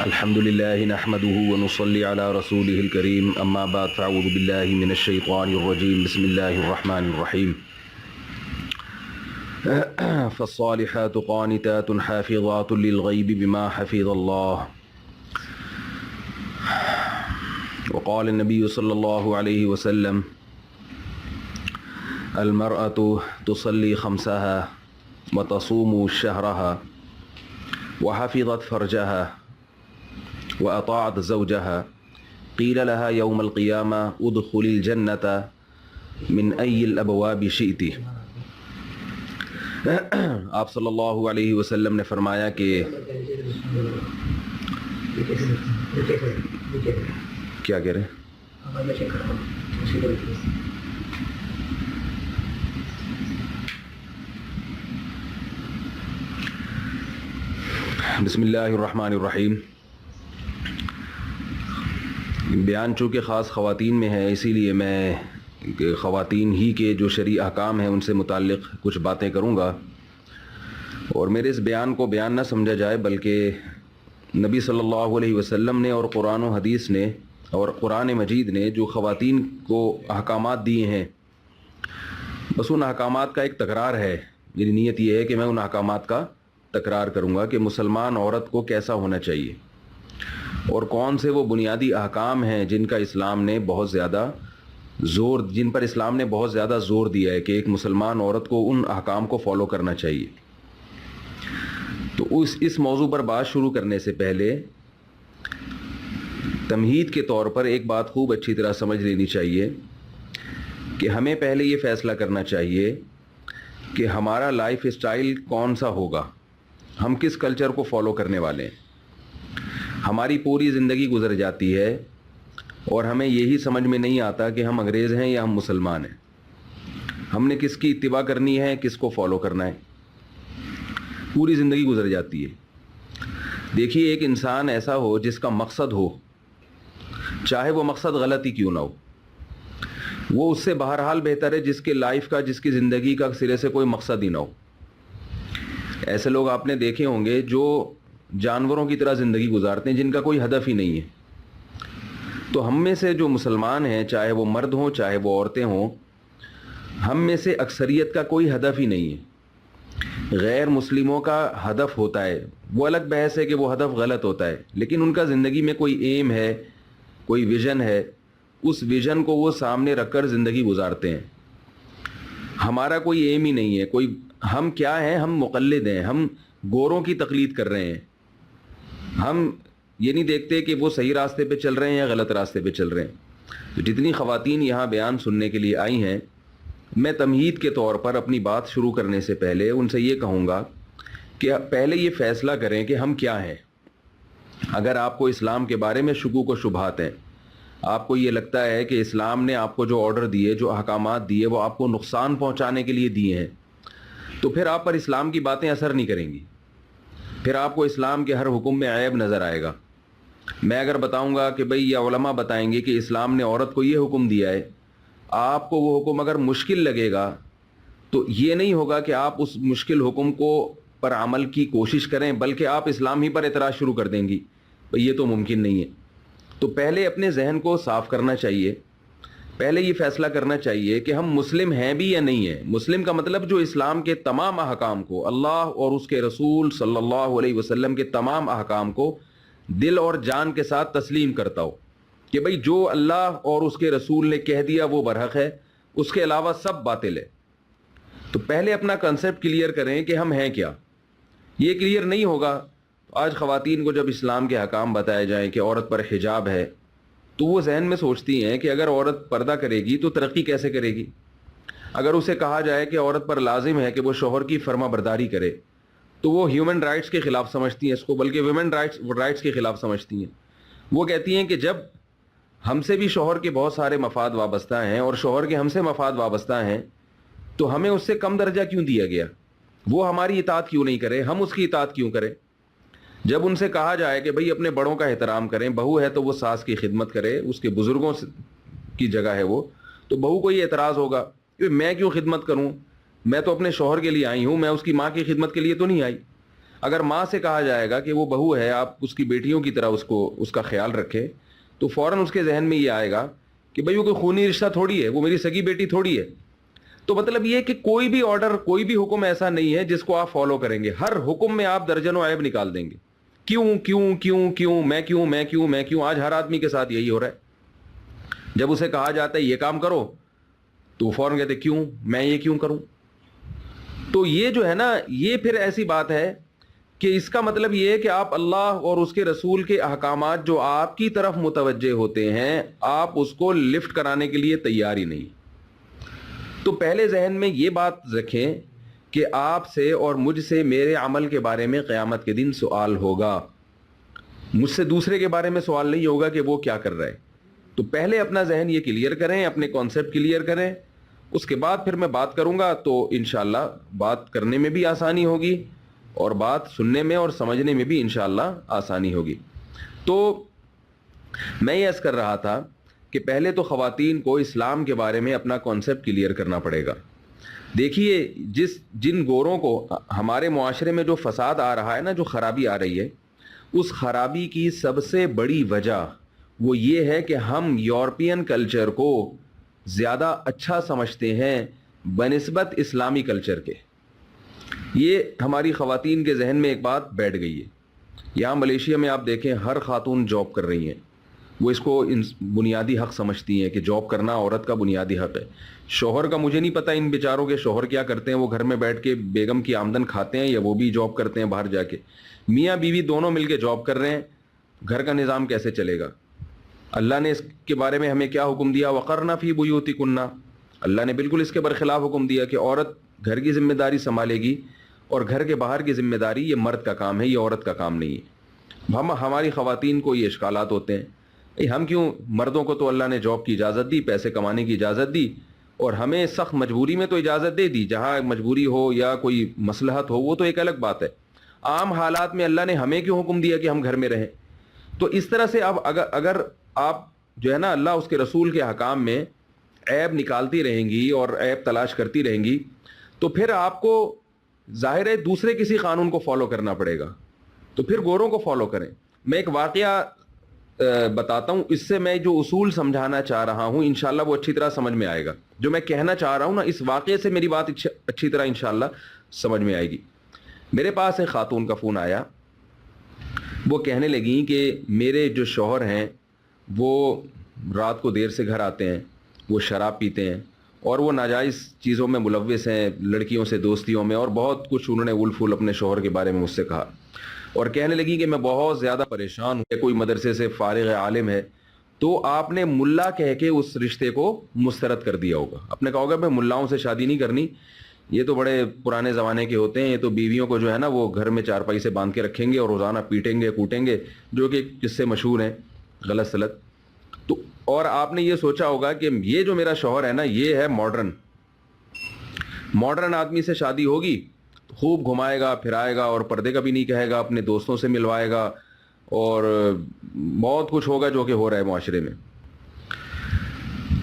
الحمد لله نحمده ونصلي على رسوله الكريم اما بعد فاعوذ بالله من الشيطان الرجيم بسم الله الرحمن الرحيم فالصالحات قانتات حافظات للغيب بما حفظ الله وقال النبي صلى الله عليه وسلم المرأة تصلي خمسها وتصوم شهرها وحفظت فرجها وأطاعت زوجها قيل لها يوم القيامة ادخل الجنة من أي الأبواب شئت۔ آپ صلی اللہ علیہ وسلم نے فرمایا کہ کیا کہہ رہے ہیں؟ بسم اللہ الرحمن الرحیم۔ بیان چونکہ خاص خواتین میں ہے، اسی لیے میں خواتین ہی کے جو شرعی احکام ہیں ان سے متعلق کچھ باتیں کروں گا، اور میرے اس بیان کو بیان نہ سمجھا جائے بلکہ نبی صلی اللہ علیہ وسلم نے اور قرآن و حدیث نے اور قرآن مجید نے جو خواتین کو احکامات دیے ہیں، بس ان احکامات کا ایک تکرار ہے۔ میری نیت یہ ہے کہ میں ان احکامات کا تکرار کروں گا کہ مسلمان عورت کو کیسا ہونا چاہیے، اور کون سے وہ بنیادی احکام ہیں جن پر اسلام نے بہت زیادہ زور دیا ہے کہ ایک مسلمان عورت کو ان احکام کو فالو کرنا چاہیے۔ تو اس موضوع پر بات شروع کرنے سے پہلے تمہید کے طور پر ایک بات خوب اچھی طرح سمجھ لینی چاہیے کہ ہمیں پہلے یہ فیصلہ کرنا چاہیے کہ ہمارا لائف اسٹائل کون سا ہوگا، ہم کس کلچر کو فالو کرنے والے ہیں۔ ہماری پوری زندگی گزر جاتی ہے اور ہمیں یہی سمجھ میں نہیں آتا کہ ہم انگریز ہیں یا ہم مسلمان ہیں، ہم نے کس کی اتباع کرنی ہے، کس کو فالو کرنا ہے، پوری زندگی گزر جاتی ہے۔ دیکھیے، ایک انسان ایسا ہو جس کا مقصد ہو، چاہے وہ مقصد غلط ہی کیوں نہ ہو، وہ اس سے بہرحال بہتر ہے جس کے لائف کا، جس کی زندگی کا سرے سے کوئی مقصد ہی نہ ہو۔ ایسے لوگ آپ نے دیکھے ہوں گے جو جانوروں کی طرح زندگی گزارتے ہیں، جن کا کوئی ہدف ہی نہیں ہے۔ تو ہم میں سے جو مسلمان ہیں، چاہے وہ مرد ہوں چاہے وہ عورتیں ہوں، ہم میں سے اکثریت کا کوئی ہدف ہی نہیں ہے۔ غیر مسلموں کا ہدف ہوتا ہے، وہ الگ بحث ہے کہ وہ ہدف غلط ہوتا ہے، لیکن ان کا زندگی میں کوئی ایم ہے، کوئی ویژن ہے، اس ویژن کو وہ سامنے رکھ کر زندگی گزارتے ہیں۔ ہمارا کوئی ایم ہی نہیں ہے، ہم کیا ہیں؟ ہم مقلد ہیں، ہم گوروں کی تقلید کر رہے ہیں۔ ہم یہ نہیں دیکھتے کہ وہ صحیح راستے پہ چل رہے ہیں یا غلط راستے پہ چل رہے ہیں۔ تو جتنی خواتین یہاں بیان سننے کے لیے آئی ہیں، میں تمہید کے طور پر اپنی بات شروع کرنے سے پہلے ان سے یہ کہوں گا کہ پہلے یہ فیصلہ کریں کہ ہم کیا ہیں۔ اگر آپ کو اسلام کے بارے میں شکوک و شبہات ہیں، آپ کو یہ لگتا ہے کہ اسلام نے آپ کو جو آرڈر دیے، جو احکامات دیے، وہ آپ کو نقصان پہنچانے کے لیے دیے ہیں، تو پھر آپ پر اسلام کی باتیں اثر نہیں کریں گی، پھر آپ کو اسلام کے ہر حکم میں عیب نظر آئے گا۔ میں اگر بتاؤں گا کہ بھئی، یا علماء بتائیں گے کہ اسلام نے عورت کو یہ حکم دیا ہے، آپ کو وہ حکم اگر مشکل لگے گا تو یہ نہیں ہوگا کہ آپ اس مشکل حکم کو پر عمل کی کوشش کریں، بلکہ آپ اسلام ہی پر اعتراض شروع کر دیں گی، بھئی یہ تو ممکن نہیں ہے۔ تو پہلے اپنے ذہن کو صاف کرنا چاہیے، پہلے یہ فیصلہ کرنا چاہیے کہ ہم مسلم ہیں بھی یا نہیں ہیں۔ مسلم کا مطلب جو اسلام کے تمام احکام کو، اللہ اور اس کے رسول صلی اللہ علیہ وسلم کے تمام احکام کو دل اور جان کے ساتھ تسلیم کرتا ہو کہ بھئی جو اللہ اور اس کے رسول نے کہہ دیا وہ برحق ہے، اس کے علاوہ سب باطل ہے۔ تو پہلے اپنا کنسیپٹ کلیئر کریں کہ ہم ہیں کیا۔ یہ کلیئر نہیں ہوگا تو آج خواتین کو جب اسلام کے احکام بتائے جائیں کہ عورت پر حجاب ہے، تو وہ ذہن میں سوچتی ہیں کہ اگر عورت پردہ کرے گی تو ترقی کیسے کرے گی۔ اگر اسے کہا جائے کہ عورت پر لازم ہے کہ وہ شوہر کی فرما برداری کرے، تو وہ ہیومن رائٹس کے خلاف سمجھتی ہیں اس کو، بلکہ ویمن رائٹس کے خلاف سمجھتی ہیں۔ وہ کہتی ہیں کہ جب ہم سے بھی شوہر کے بہت سارے مفاد وابستہ ہیں اور شوہر کے ہم سے مفاد وابستہ ہیں، تو ہمیں اس سے کم درجہ کیوں دیا گیا؟ وہ ہماری اطاعت کیوں نہیں کرے، ہم اس کی اطاعت کیوں کریں؟ جب ان سے کہا جائے کہ بھئی اپنے بڑوں کا احترام کریں، بہو ہے تو وہ ساس کی خدمت کرے، اس کے بزرگوں کی جگہ ہے وہ، تو بہو کو یہ اعتراض ہوگا کہ میں کیوں خدمت کروں، میں تو اپنے شوہر کے لیے آئی ہوں، میں اس کی ماں کی خدمت کے لیے تو نہیں آئی۔ اگر ماں سے کہا جائے گا کہ وہ بہو ہے, آپ اس کی بیٹیوں کی طرح اس کا خیال رکھیں, تو فوراً اس کے ذہن میں یہ آئے گا کہ بھئی وہ کوئی خونی رشتہ تھوڑی ہے, وہ میری سگی بیٹی تھوڑی ہے. تو مطلب یہ کہ کوئی بھی آرڈر, کوئی بھی حکم ایسا نہیں ہے جس کو آپ فالو کریں گے. ہر حکم میں آپ درجنوں عیب نکال دیں گے. کیوں کیوں کیوں کیوں, میں کیوں میں کیوں میں کیوں. آج ہر آدمی کے ساتھ یہی ہو رہا ہے. جب اسے کہا جاتا ہے یہ کام کرو تو فوراً کہتے کیوں, میں یہ کیوں کروں. تو یہ جو ہے نا, یہ پھر ایسی بات ہے کہ اس کا مطلب یہ ہے کہ آپ اللہ اور اس کے رسول کے احکامات جو آپ کی طرف متوجہ ہوتے ہیں, آپ اس کو لفٹ کرانے کے لیے تیار ہی نہیں. تو پہلے ذہن میں یہ بات رکھیں کہ آپ سے اور مجھ سے میرے عمل کے بارے میں قیامت کے دن سوال ہوگا. مجھ سے دوسرے کے بارے میں سوال نہیں ہوگا کہ وہ کیا کر رہا ہے. تو پہلے اپنا ذہن یہ کلیئر کریں, اپنے کانسیپٹ کلیئر کریں. اس کے بعد پھر میں بات کروں گا تو انشاءاللہ بات کرنے میں بھی آسانی ہوگی اور بات سننے میں اور سمجھنے میں بھی انشاءاللہ آسانی ہوگی. تو میں یہ عرض کر رہا تھا کہ پہلے تو خواتین کو اسلام کے بارے میں اپنا کانسیپٹ کلیئر کرنا پڑے گا. دیکھیے, جن گوروں کو ہمارے معاشرے میں جو فساد آ رہا ہے نا, جو خرابی آ رہی ہے, اس خرابی کی سب سے بڑی وجہ وہ یہ ہے کہ ہم یورپین کلچر کو زیادہ اچھا سمجھتے ہیں بنسبت اسلامی کلچر کے. یہ ہماری خواتین کے ذہن میں ایک بات بیٹھ گئی ہے. یہاں ملیشیا میں آپ دیکھیں ہر خاتون جاب کر رہی ہیں. وہ اس کو بنیادی حق سمجھتی ہیں کہ جاب کرنا عورت کا بنیادی حق ہے. شوہر کا مجھے نہیں پتا ان بیچاروں کے شوہر کیا کرتے ہیں, وہ گھر میں بیٹھ کے بیگم کی آمدن کھاتے ہیں یا وہ بھی جاب کرتے ہیں باہر جا کے. میاں بیوی دونوں مل کے جاب کر رہے ہیں, گھر کا نظام کیسے چلے گا؟ اللہ نے اس کے بارے میں ہمیں کیا حکم دیا؟ وقرنا فی بیوتکن. اللہ نے بالکل اس کے برخلاف حکم دیا کہ عورت گھر کی ذمہ داری سنبھالے گی اور گھر کے باہر کی ذمہ داری یہ مرد کا کام ہے, یہ عورت کا کام نہیں ہے. ہماری خواتین کو یہ اشکالات ہوتے ہیں, ہم کیوں, مردوں کو تو اللہ نے جاب کی اجازت دی, پیسے کمانے کی اجازت دی, اور ہمیں سخت مجبوری میں تو اجازت دے دی. جہاں مجبوری ہو یا کوئی مصلحت ہو وہ تو ایک الگ بات ہے. عام حالات میں اللہ نے ہمیں کیوں حکم دیا کہ ہم گھر میں رہیں؟ تو اس طرح سے اب اگر آپ جو ہے نا اللہ اس کے رسول کے حکام میں عیب نکالتی رہیں گی اور عیب تلاش کرتی رہیں گی تو پھر آپ کو ظاہر ہے دوسرے کسی قانون کو فالو کرنا پڑے گا. تو پھر گوروں کو فالو کریں. میں ایک واقعہ بتاتا ہوں, اس سے میں جو اصول سمجھانا چاہ رہا ہوں انشاءاللہ وہ اچھی طرح سمجھ میں آئے گا. جو میں کہنا چاہ رہا ہوں نا, اس واقعے سے میری بات اچھی طرح انشاءاللہ سمجھ میں آئے گی. میرے پاس ایک خاتون کا فون آیا. وہ کہنے لگیں کہ میرے جو شوہر ہیں وہ رات کو دیر سے گھر آتے ہیں, وہ شراب پیتے ہیں اور وہ ناجائز چیزوں میں ملوث ہیں, لڑکیوں سے دوستیوں میں, اور بہت کچھ انہوں نے اول پھول اپنے شوہر کے بارے میں مجھ سے کہا. اور کہنے لگی کہ میں بہت زیادہ پریشان ہوں, کوئی مدرسے سے فارغ عالم ہے تو آپ نے ملا کہہ کے اس رشتے کو مسترد کر دیا ہوگا. آپ نے کہا ہوگا میں ملاؤں سے شادی نہیں کرنی, یہ تو بڑے پرانے زمانے کے ہوتے ہیں, یہ تو بیویوں کو جو ہے نا وہ گھر میں چارپائی سے باندھ کے رکھیں گے اور روزانہ پیٹیں گے کوٹیں گے, جو کہ قصے مشہور ہیں غلط سلط. تو اور آپ نے یہ سوچا ہوگا کہ یہ جو میرا شوہر ہے نا یہ ہے ماڈرن آدمی سے شادی ہوگی, خوب گھمائے گا پھرائے گا اور پردے کا بھی نہیں کہے گا, اپنے دوستوں سے ملوائے گا اور بہت کچھ ہوگا جو کہ ہو رہا ہے معاشرے میں.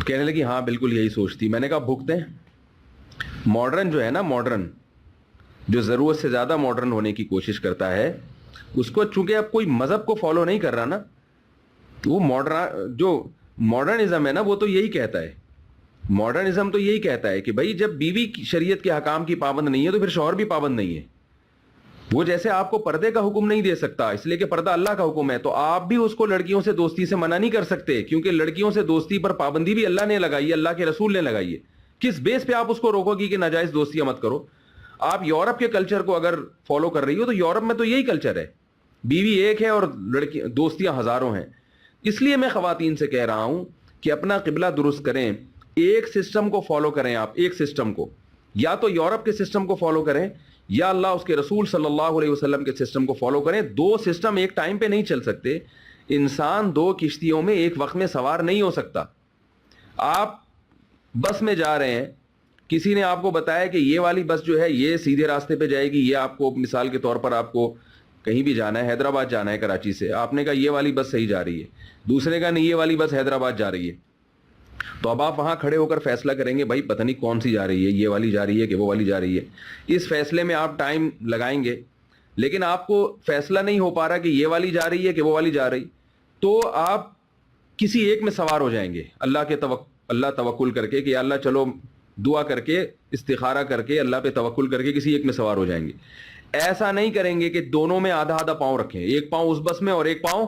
کہنے لگی ہاں بالکل یہی سوچتی. میں نے کہا بھگتے ہیں. ماڈرن جو ہے نا, ماڈرن جو ضرورت سے زیادہ ماڈرن ہونے کی کوشش کرتا ہے, اس کو چونکہ اب کوئی مذہب کو فالو نہیں کر رہا نا, وہ جو ماڈرنزم ہے نا وہ تو یہی کہتا ہے, ماڈرنزم تو یہی کہتا ہے کہ بھائی جب بیوی شریعت کے حکام کی پابند نہیں ہے تو پھر شوہر بھی پابند نہیں ہے. وہ جیسے آپ کو پردے کا حکم نہیں دے سکتا اس لیے کہ پردہ اللہ کا حکم ہے, تو آپ بھی اس کو لڑکیوں سے دوستی سے منع نہیں کر سکتے, کیونکہ لڑکیوں سے دوستی پر پابندی بھی اللہ نے لگائی ہے, اللہ کے رسول نے لگائی ہے. کس بیس پہ آپ اس کو روکو گی کہ ناجائز دوستیاں مت کرو؟ آپ یورپ کے کلچر کو اگر فالو کر رہی ہو تو یورپ میں تو یہی کلچر ہے, بیوی ایک ہے اور لڑکی دوستیاں ہزاروں ہیں. اس لیے میں خواتین سے کہہ رہا ہوں کہ اپنا قبلہ درست کریں, ایک سسٹم کو فالو کریں. آپ ایک سسٹم کو, یا تو یورپ کے سسٹم کو فالو کریں یا اللہ اس کے رسول صلی اللہ علیہ وسلم کے سسٹم کو فالو کریں. دو سسٹم ایک ٹائم پہ نہیں چل سکتے. انسان دو کشتیوں میں ایک وقت میں سوار نہیں ہو سکتا. آپ بس میں جا رہے ہیں, کسی نے آپ کو بتایا کہ یہ والی بس جو ہے یہ سیدھے راستے پہ جائے گی, یہ آپ کو مثال کے طور پر آپ کو کہیں بھی جانا ہے, حیدرآباد جانا ہے کراچی سے, آپ نے کہا یہ والی بس صحیح جا رہی ہے, دوسرے کا نہیں یہ والی بس حیدرآباد جا رہی ہے. تو اب آپ وہاں کھڑے ہو کر فیصلہ کریں گے بھائی پتہ نہیں کون سی جا رہی ہے, یہ والی جا رہی ہے کہ وہ والی جا رہی ہے. اس فیصلے میں آپ ٹائم لگائیں گے. لیکن آپ کو فیصلہ نہیں ہو پا رہا کہ یہ والی جا رہی ہے کہ وہ والی جا رہی, تو آپ کسی ایک میں سوار ہو جائیں گے اللہ توکل کر کے کہ اللہ چلو دعا کر کے استخارہ کر کے اللہ پہ توکل کر کے کسی ایک میں سوار ہو جائیں گے. ایسا نہیں کریں گے کہ دونوں میں آدھا آدھا پاؤں رکھیں, ایک پاؤں اس بس میں اور ایک پاؤں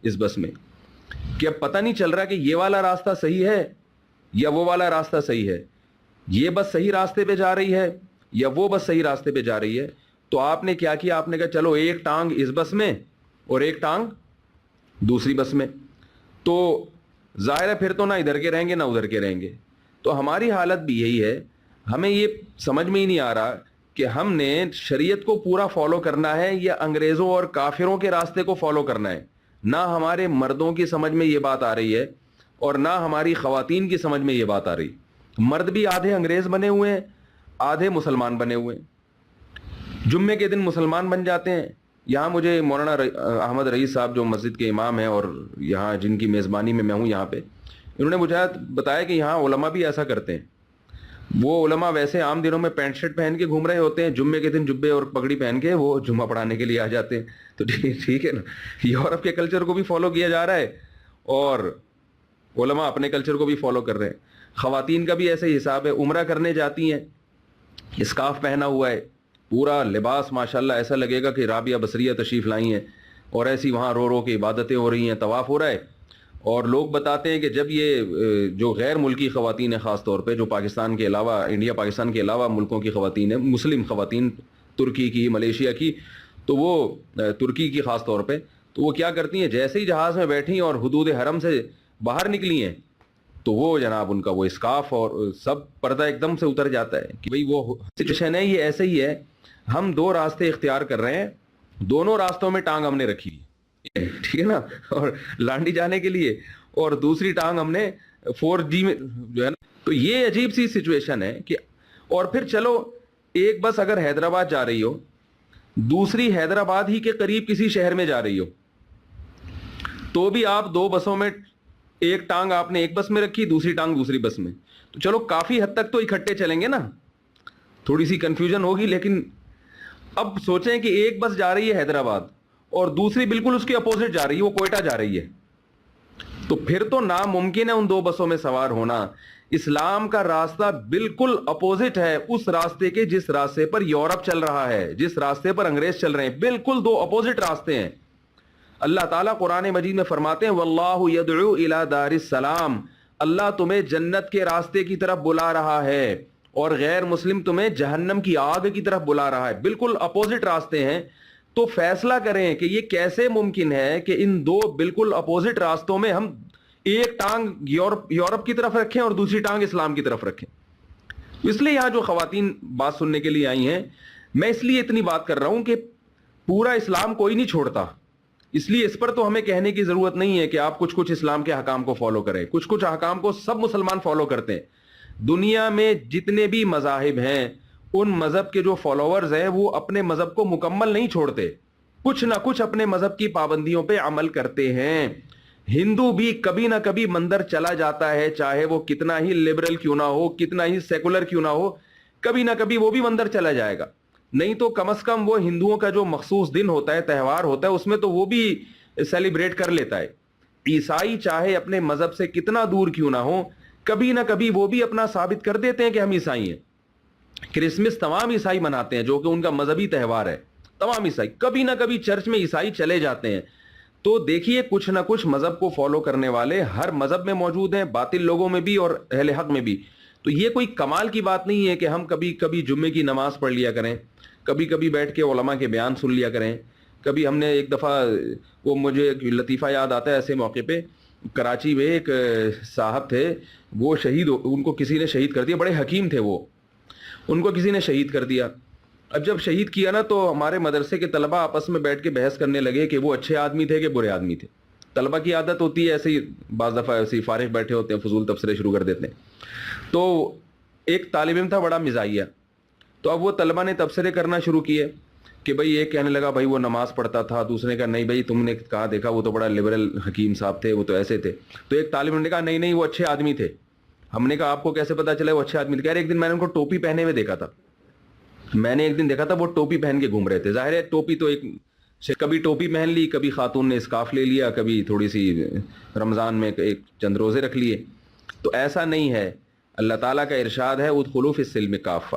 اس بس میں, کہ اب پتہ نہیں چل رہا کہ یہ والا راستہ صحیح ہے یا وہ والا راستہ صحیح ہے, یہ بس صحیح راستے پہ جا رہی ہے یا وہ بس صحیح راستے پہ جا رہی ہے. تو آپ نے کیا کیا, آپ نے کہا چلو ایک ٹانگ اس بس میں اور ایک ٹانگ دوسری بس میں, تو ظاہر ہے پھر تو نہ ادھر کے رہیں گے نہ ادھر کے رہیں گے. تو ہماری حالت بھی یہی ہے, ہمیں یہ سمجھ میں ہی نہیں آ رہا کہ ہم نے شریعت کو پورا فالو کرنا ہے یا انگریزوں اور کافروں کے راستے کو فالو کرنا ہے. نہ ہمارے مردوں کی سمجھ میں یہ بات آ رہی ہے اور نہ ہماری خواتین کی سمجھ میں یہ بات آ رہی. مرد بھی آدھے انگریز بنے ہوئے ہیں, آدھے مسلمان بنے ہوئے ہیں. جمعے کے دن مسلمان بن جاتے ہیں. یہاں مجھے مولانا احمد رئیس صاحب جو مسجد کے امام ہیں اور یہاں جن کی میزبانی میں ہوں یہاں پہ, انہوں نے مجھے بتایا کہ یہاں علماء بھی ایسا کرتے ہیں. وہ علماء ویسے عام دنوں میں پینٹ شرٹ پہن کے گھوم رہے ہوتے ہیں, جمعے کے دن جبے اور پگڑی پہن کے وہ جمعہ پڑھانے کے لیے آ جاتے ہیں. تو ٹھیک ہے نا, یورپ کے کلچر کو بھی فالو کیا جا رہا ہے اور علماء اپنے کلچر کو بھی فالو کر رہے ہیں. خواتین کا بھی ایسے ہی حساب ہے, عمرہ کرنے جاتی ہیں, اسکارف پہنا ہوا ہے, پورا لباس ماشاءاللہ ایسا لگے گا کہ رابعہ بصریہ تشریف لائی ہیں, اور ایسی وہاں رو رو کے عبادتیں ہو رہی ہیں, طواف ہو رہا ہے. اور لوگ بتاتے ہیں کہ جب یہ جو غیر ملکی خواتین ہیں, خاص طور پہ جو پاکستان کے علاوہ, انڈیا پاکستان کے علاوہ ملکوں کی خواتین ہیں, مسلم خواتین, ترکی کی, ملیشیا کی, تو وہ ترکی کی خاص طور پہ, تو وہ کیا کرتی ہیں, جیسے ہی جہاز میں بیٹھی اور حدود حرم سے باہر نکلی ہیں تو وہ جناب ان کا وہ اسکارف اور سب پردہ ایک دم سے اتر جاتا ہے کہ بھئی وہ سچویشن ہے. یہ ایسے ہی ہے, ہم دو راستے اختیار کر رہے ہیں, دونوں راستوں میں ٹانگ ہم نے رکھی ہے, ٹھیک ہے نا, اور لانڈی جانے کے لیے, اور دوسری ٹانگ ہم نے 4G میں جو ہے نا. تو یہ عجیب سی سچویشن ہے کہ, اور پھر چلو ایک بس اگر حیدرآباد جا رہی ہو, دوسری حیدرآباد ہی کے قریب کسی شہر میں جا رہی ہو, تو بھی آپ دو بسوں میں, ایک ٹانگ آپ نے ایک بس میں رکھی, دوسری ٹانگ دوسری بس میں, تو چلو کافی حد تک تو اکٹھے چلیں گے نا. تھوڑی سی کنفیوژن ہوگی, لیکن اب سوچیں کہ ایک بس جا رہی ہے حیدرآباد اور دوسری بالکل اس کے اپوزٹ جا رہی ہے, وہ کوئٹہ جا رہی ہے, تو پھر تو ناممکن ہے ان دو بسوں میں سوار ہونا. اسلام کا راستہ بالکل اپوزٹ ہے اس راستے کے جس راستے پر یورپ چل رہا ہے, جس راستے پر انگریز چل رہے ہیں, بالکل دو اپوزٹ راستے ہیں. اللہ تعالیٰ قرآن مجید میں فرماتے ہیں واللہ یدعو الی دار السلام, اللہ تمہیں جنت کے راستے کی طرف بلا رہا ہے اور غیر مسلم تمہیں جہنم کی آگ کی طرف بلا رہا ہے. بالکل اپوزٹ راستے ہیں. تو فیصلہ کریں کہ یہ کیسے ممکن ہے کہ ان دو بالکل اپوزٹ راستوں میں ہم ایک ٹانگ یورپ کی طرف رکھیں اور دوسری ٹانگ اسلام کی طرف رکھیں. اس لیے یہاں جو خواتین بات سننے کے لیے آئی ہیں, میں اس لیے اتنی بات کر رہا ہوں کہ پورا اسلام کوئی نہیں چھوڑتا, اس لیے اس پر تو ہمیں کہنے کی ضرورت نہیں ہے کہ آپ کچھ اسلام کے احکام کو فالو کریں. کچھ احکام کو سب مسلمان فالو کرتے ہیں. دنیا میں جتنے بھی مذاہب ہیں, ان مذہب کے جو فالوورز ہیں وہ اپنے مذہب کو مکمل نہیں چھوڑتے, کچھ نہ کچھ اپنے مذہب کی پابندیوں پہ عمل کرتے ہیں. ہندو بھی کبھی نہ کبھی مندر چلا جاتا ہے, چاہے وہ کتنا ہی لبرل کیوں نہ ہو, کتنا ہی سیکولر کیوں نہ ہو, کبھی نہ کبھی وہ بھی مندر چلا جائے گا. نہیں تو کم از کم وہ ہندوؤں کا جو مخصوص دن ہوتا ہے, تہوار ہوتا ہے, اس میں تو وہ بھی سیلیبریٹ کر لیتا ہے. عیسائی چاہے اپنے مذہب سے کتنا دور کیوں نہ ہو, کبھی نہ کبھی وہ بھی اپنا ثابت کر دیتے ہیں کہ ہم عیسائی ہیں. کرسمس تمام عیسائی مناتے ہیں جو کہ ان کا مذہبی تہوار ہے, تمام عیسائی کبھی نہ کبھی چرچ میں عیسائی چلے جاتے ہیں. تو دیکھیے کچھ نہ کچھ مذہب کو فالو کرنے والے ہر مذہب میں موجود ہیں, باطل لوگوں میں بھی اور اہل حق میں بھی. تو یہ کوئی کمال کی بات نہیں ہے کہ ہم کبھی کبھی جمعے کی نماز پڑھ لیا کریں, کبھی کبھی بیٹھ کے علماء کے بیان سن لیا کریں. کبھی ہم نے ایک دفعہ, وہ مجھے لطیفہ یاد آتا ہے ایسے موقع پہ, کراچی میں ایک صاحب تھے, وہ شہید, ان کو کسی نے شہید کر دیا, بڑے حکیم تھے وہ, ان کو کسی نے شہید کر دیا. اب جب شہید کیا نا تو ہمارے مدرسے کے طلبہ آپس میں بیٹھ کے بحث کرنے لگے کہ وہ اچھے آدمی تھے کہ برے آدمی تھے. طلبہ کی عادت ہوتی ہے ایسے ہی, بعض دفعہ ایسے ہی فارغ بیٹھے ہوتے ہیں, فضول تبصرے شروع کر دیتے ہیں. تو ایک طالب علم تھا بڑا مزاحیہ, تو اب وہ طلبہ نے تبصرے کرنا شروع کیے کہ بھئی ایک کہنے لگا بھائی وہ نماز پڑھتا تھا, دوسرے کا نہیں بھائی تم نے کہا دیکھا وہ تو بڑا لبرل حکیم صاحب تھے, وہ تو ایسے تھے. تو ایک طالب علم نے کہا نہیں وہ اچھے آدمی تھے. ہم نے کہا آپ کو کیسے پتا چلا وہ اچھے آدمی تھے؟ کہہ رہے ایک دن میں نے ان کو ٹوپی پہنے ہوئے دیکھا تھا. میں نے ایک دن دیکھا تھا وہ ٹوپی پہن کے گھوم رہے تھے. ظاہر ہے ٹوپی تو ایک کبھی ٹوپی پہن لی, کبھی خاتون نے اسکارف لے لیا, کبھی تھوڑی سی رمضان میں ایک چند روزے رکھ لیے. تو ایسا نہیں ہے. اللہ تعالیٰ کا ارشاد ہے ادخلوا فی السلم کافہ.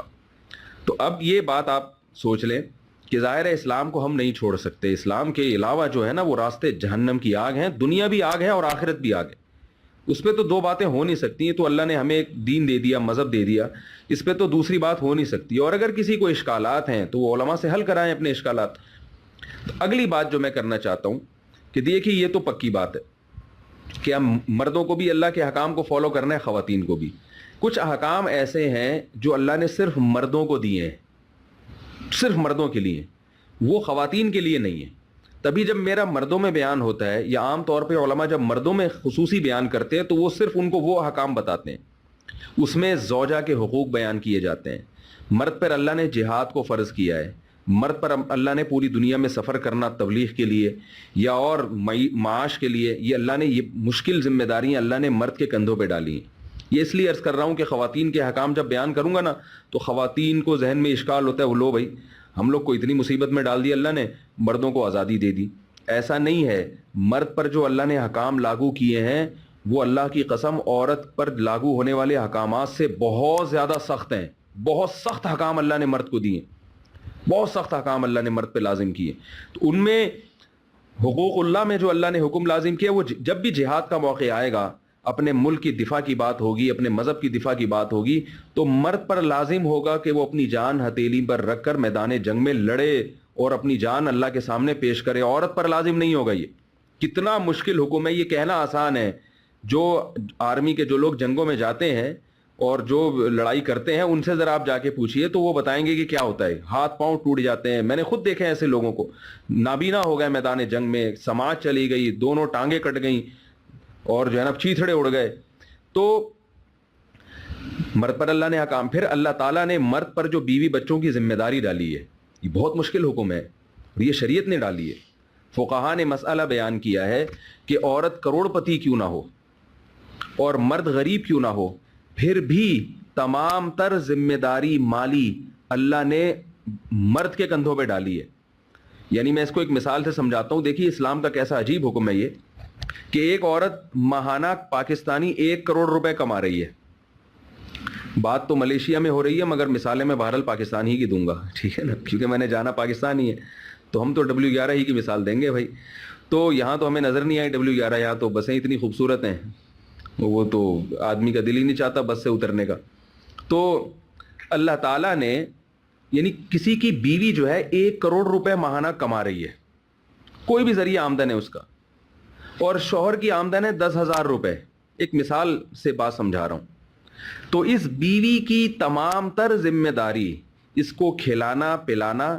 تو اب یہ بات آپ سوچ لیں کہ ظاہر ہے اسلام کو ہم نہیں چھوڑ سکتے. اسلام کے علاوہ جو ہے نا وہ راستے جہنم کی آگ ہیں, دنیا بھی آگ ہے اور آخرت بھی آگ ہے. اس پہ تو دو باتیں ہو نہیں سکتی ہیں. تو اللہ نے ہمیں ایک دین دے دیا, مذہب دے دیا, اس پہ تو دوسری بات ہو نہیں سکتی. اور اگر کسی کو اشکالات ہیں تو وہ علماء سے حل کرائیں اپنے اشکالات. تو اگلی بات جو میں کرنا چاہتا ہوں کہ دیکھیے یہ تو پکی بات ہے کہ ہم مردوں کو بھی اللہ کے احکام کو فالو کرنا ہے, خواتین کو بھی. کچھ احکام ایسے ہیں جو اللہ نے صرف مردوں کو دیے ہیں, صرف مردوں کے لیے, وہ خواتین کے لیے نہیں ہے. تبھی جب میرا مردوں میں بیان ہوتا ہے, یا عام طور پہ علماء جب مردوں میں خصوصی بیان کرتے ہیں تو وہ صرف ان کو وہ احکام بتاتے ہیں. اس میں زوجہ کے حقوق بیان کیے جاتے ہیں. مرد پر اللہ نے جہاد کو فرض کیا ہے, مرد پر اللہ نے پوری دنیا میں سفر کرنا تبلیغ کے لیے یا اور معاش کے لیے, یہ اللہ نے, یہ مشکل ذمہ داریاں اللہ نے مرد کے کندھوں پہ ڈالی ہیں. یہ اس لیے عرض کر رہا ہوں کہ خواتین کے حکام جب بیان کروں گا نا تو خواتین کو ذہن میں اشکال ہوتا ہے, وہ لو بھائی ہم لوگ کو اتنی مصیبت میں ڈال دی اللہ نے, مردوں کو آزادی دے دی. ایسا نہیں ہے. مرد پر جو اللہ نے حکام لاگو کیے ہیں وہ اللہ کی قسم عورت پر لاگو ہونے والے حکامات سے بہت زیادہ سخت ہیں. بہت سخت حکام اللہ نے مرد کو دیے, بہت سخت حکام اللہ نے مرد پہ لازم کیے. تو ان میں حقوق اللہ میں جو اللہ نے حکم لازم کیا, وہ جب بھی جہاد کا موقع آئے گا, اپنے ملک کی دفاع کی بات ہوگی, اپنے مذہب کی دفاع کی بات ہوگی, تو مرد پر لازم ہوگا کہ وہ اپنی جان ہتھیلی پر رکھ کر میدان جنگ میں لڑے اور اپنی جان اللہ کے سامنے پیش کرے. عورت پر لازم نہیں ہوگا. یہ کتنا مشکل حکم ہے. یہ کہنا آسان ہے. جو آرمی کے جو لوگ جنگوں میں جاتے ہیں اور جو لڑائی کرتے ہیں ان سے ذرا آپ جا کے پوچھئے تو وہ بتائیں گے کہ کیا ہوتا ہے. ہاتھ پاؤں ٹوٹ جاتے ہیں. میں نے خود دیکھے ایسے لوگوں کو, نابینا ہو گئے میدان جنگ میں, سماج چلی گئی, دونوں ٹانگیں کٹ گئیں اور جو ہے نا چیتھڑے اڑ گئے. تو مرد پر اللہ نے حکام. پھر اللہ تعالیٰ نے مرد پر جو بیوی بچوں کی ذمہ داری ڈالی ہے, یہ بہت مشکل حکم ہے اور یہ شریعت نے ڈالی ہے. فقہاء نے مسئلہ بیان کیا ہے کہ عورت کروڑ پتی کیوں نہ ہو اور مرد غریب کیوں نہ ہو, پھر بھی تمام تر ذمہ داری مالی اللہ نے مرد کے کندھوں پہ ڈالی ہے. یعنی میں اس کو ایک مثال سے سمجھاتا ہوں. دیکھیے اسلام کا کیسا عجیب حکم ہے یہ کہ ایک عورت ماہانہ پاکستانی 1 کروڑ روپے کما رہی ہے. بات تو ملیشیا میں ہو رہی ہے مگر مثالیں میں بہرحال پاکستان ہی کی دوں گا, ٹھیک ہے نا, کیونکہ میں نے جانا پاکستان ہی ہے. تو ہم تو W11 ہی کی مثال دیں گے بھائی. تو یہاں تو ہمیں نظر نہیں آئی W11, یہاں تو بسیں اتنی خوبصورت ہیں, وہ تو آدمی کا دل ہی نہیں چاہتا بس سے اترنے کا. تو اللہ تعالیٰ نے یعنی کسی کی بیوی جو ہے 1 کروڑ روپے ماہانہ کما رہی ہے, کوئی بھی ذریعہ آمدن ہے اس کا, اور شوہر کی آمدن ہے 10,000 روپے. ایک مثال سے بات سمجھا رہا ہوں. تو اس بیوی کی تمام تر ذمہ داری, اس کو کھلانا پلانا,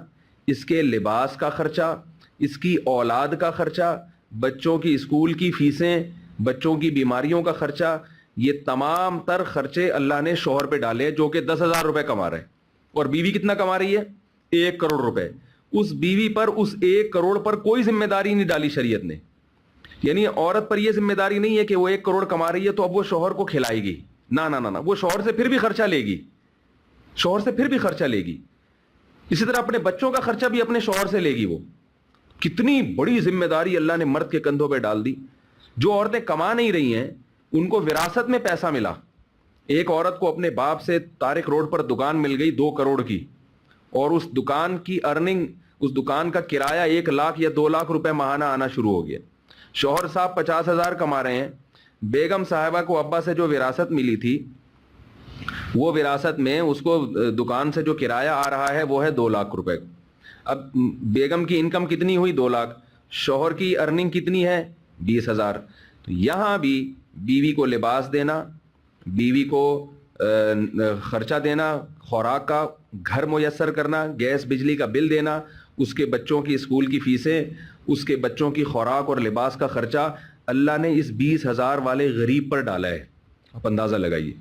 اس کے لباس کا خرچہ, اس کی اولاد کا خرچہ, بچوں کی اسکول کی فیسیں, بچوں کی بیماریوں کا خرچہ, یہ تمام تر خرچے اللہ نے شوہر پہ ڈالے جو کہ 10,000 روپے کما رہے ہیں. اور بیوی کتنا کما رہی ہے؟ 1 کروڑ روپے. اس بیوی پر اس 1 کروڑ پر کوئی ذمہ داری نہیں ڈالی شریعت نے. یعنی عورت پر یہ ذمہ داری نہیں ہے کہ وہ 1 کروڑ کما رہی ہے تو اب وہ شوہر کو کھلائے گی. نہ, وہ شوہر سے پھر بھی خرچہ لے گی, شوہر سے پھر بھی خرچہ لے گی. اسی طرح اپنے بچوں کا خرچہ بھی اپنے شوہر سے لے گی. وہ کتنی بڑی ذمہ داری اللہ نے مرد کے کندھوں پہ ڈال دی. جو عورتیں کما نہیں رہی ہیں ان کو وراثت میں پیسہ ملا. ایک عورت کو اپنے باپ سے طارق روڈ پر دکان مل گئی 2 کروڑ کی, اور اس دکان کی ارننگ, اس دکان کا کرایہ 1 لاکھ یا 2 لاکھ روپے ماہانہ آنا شروع ہو گیا. شوہر صاحب 50,000 کما رہے ہیں. بیگم صاحبہ کو ابا سے جو وراثت ملی تھی وہ وراثت میں اس کو دکان سے جو کرایہ آ رہا ہے وہ ہے 2 لاکھ روپے. اب بیگم کی انکم کتنی ہوئی؟ 2 لاکھ. شوہر کی ارننگ کتنی ہے؟ 20,000. تو یہاں بھی بیوی کو لباس دینا, بیوی کو خرچہ دینا, خوراک کا, گھر میسر کرنا, گیس بجلی کا بل دینا, اس کے بچوں کی اسکول کی فیسیں, اس کے بچوں کی خوراک اور لباس کا خرچہ اللہ نے اس 20,000 والے غریب پر ڈالا ہے. آپ اندازہ لگائیے.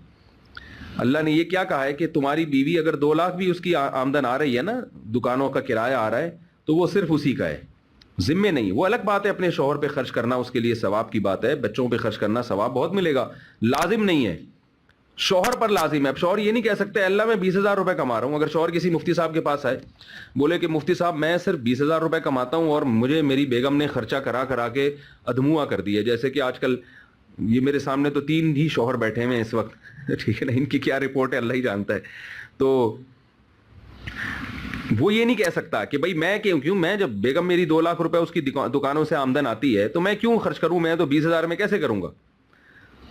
اللہ نے یہ کیا کہا ہے کہ تمہاری بیوی اگر 2 لاکھ بھی اس کی آمدن آ رہی ہے نا, دکانوں کا کرایہ آ رہا ہے, تو وہ صرف اسی کا ہے, ذمے نہیں. وہ الگ بات ہے اپنے شوہر پہ خرچ کرنا, اس کے لیے ثواب کی بات ہے, بچوں پہ خرچ کرنا ثواب بہت ملے گا, لازم نہیں ہے. شوہر پر لازم ہے. اب شوہر یہ نہیں کہہ سکتے اللہ میں 20,000 روپے کما رہا ہوں. اگر شوہر کسی مفتی صاحب کے پاس آئے بولے کہ مفتی صاحب میں صرف 20,000 روپے کماتا ہوں اور مجھے میری بیگم نے خرچہ کرا کے ادھموا کر دیا, جیسے کہ آج کل یہ میرے سامنے تو 3 ہی شوہر بیٹھے ہوئے ہیں اس وقت, ٹھیک ہے نا, ان کی کیا رپورٹ ہے اللہ ہی جانتا ہے. تو وہ یہ نہیں کہہ سکتا کہ بھائی میں کیوں, میں جب بیگم میری 2 لاکھ روپے اس کی دکانوں سے آمدن آتی ہے تو میں کیوں خرچ کروں, میں تو 20,000 میں کیسے کروں گا.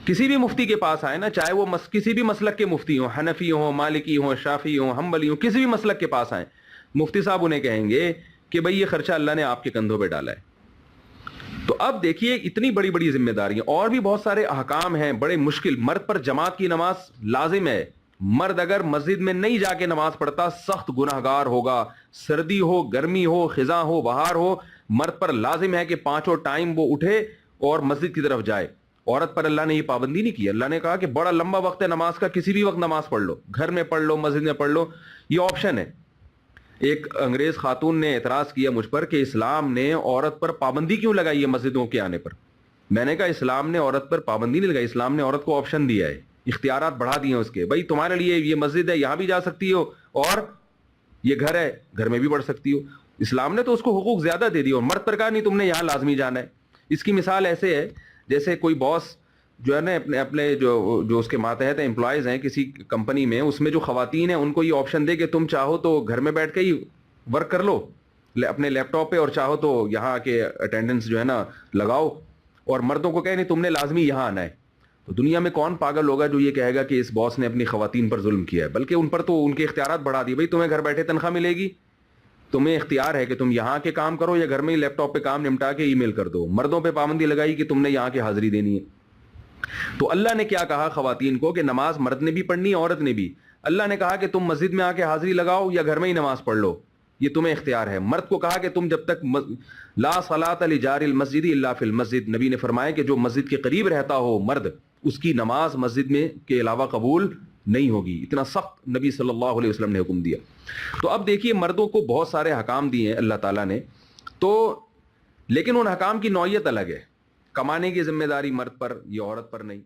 کسی بھی مفتی کے پاس آئے نا, چاہے وہ کسی بھی مسلک کے مفتی ہوں, حنفی ہوں, مالکی ہوں, شافعی ہوں, حنبلی ہوں, کسی بھی مسلک کے پاس آئیں, مفتی صاحب انہیں کہیں گے کہ بھائی یہ خرچہ اللہ نے آپ کے کندھوں پہ ڈالا ہے. تو اب دیکھیے اتنی بڑی بڑی ذمہ داریاں, اور بھی بہت سارے احکام ہیں بڑے مشکل. مرد پر جماعت کی نماز لازم ہے. مرد اگر مسجد میں نہیں جا کے نماز پڑھتا سخت گناہگار ہوگا. سردی ہو, گرمی ہو, خزاں ہو, بہار ہو, مرد پر لازم ہے کہ 5 ٹائم وہ اٹھے اور مسجد کی طرف جائے. عورت پر اللہ نے یہ پابندی نہیں کی. اللہ نے کہا کہ بڑا لمبا وقت ہے نماز کا, کسی بھی وقت نماز پڑھ لو, گھر میں پڑھ لو, مسجد میں پڑھ لو, یہ آپشن ہے. ایک انگریز خاتون نے اعتراض کیا مجھ پر کہ اسلام نے عورت پر پابندی کیوں لگائی ہے مسجدوں کے آنے پر. میں نے کہا اسلام نے عورت پر پابندی نہیں لگائی, اسلام نے عورت کو آپشن دیا ہے, اختیارات بڑھا دیے ہیں اس کے. بھائی تمہارے لیے یہ مسجد ہے, یہاں بھی جا سکتی ہو, اور یہ گھر ہے, گھر میں بھی پڑھ سکتی ہو. اسلام نے تو اس کو حقوق زیادہ دے دی, اور مرد پر کہا نہیں تم نے یہاں لازمی جانا ہے. اس کی مثال ایسے ہے جیسے کوئی باس جو ہے نا اپنے جو اس کے ماتحت امپلائیز ہیں کسی کمپنی میں, اس میں جو خواتین ہیں ان کو یہ آپشن دے کہ تم چاہو تو گھر میں بیٹھ کے ہی ورک کر لو اپنے لیپ ٹاپ پہ, اور چاہو تو یہاں کے اٹینڈنس جو ہے نا لگاؤ, اور مردوں کو کہے نہیں تم نے لازمی یہاں آنا ہے. تو دنیا میں کون پاگل ہوگا جو یہ کہے گا کہ اس باس نے اپنی خواتین پر ظلم کیا ہے, بلکہ ان پر تو ان کے اختیارات بڑھا دیے. بھائی تمہیں گھر بیٹھے تنخواہ ملے گی, تمہیں اختیار ہے کہ تم یہاں کے کام کرو یا گھر میں ہی لیپ ٹاپ پہ کام نمٹا کے ای میل کر دو. مردوں پہ پابندی لگائی کہ تم نے یہاں کی حاضری دینی ہے. تو اللہ نے کیا کہا خواتین کو کہ نماز مرد نے بھی پڑھنی ہے, عورت نے بھی. اللہ نے کہا کہ تم مسجد میں آ کے حاضری لگاؤ یا گھر میں ہی نماز پڑھ لو, یہ تمہیں اختیار ہے. مرد کو کہا کہ تم جب تک لا صلاۃ لجار المسجد الا فی المسجد, نبی نے فرمایا کہ جو مسجد کے قریب رہتا ہو مرد, اس کی نماز مسجد میں کے علاوہ قبول نہیں ہوگی. اتنا سخت نبی صلی اللہ علیہ وسلم نے حکم دیا. تو اب دیکھیے مردوں کو بہت سارے حکام دیے ہیں اللہ تعالیٰ نے, تو لیکن ان حکام کی نوعیت الگ ہے. کمانے کی ذمہ داری مرد پر, یہ عورت پر نہیں.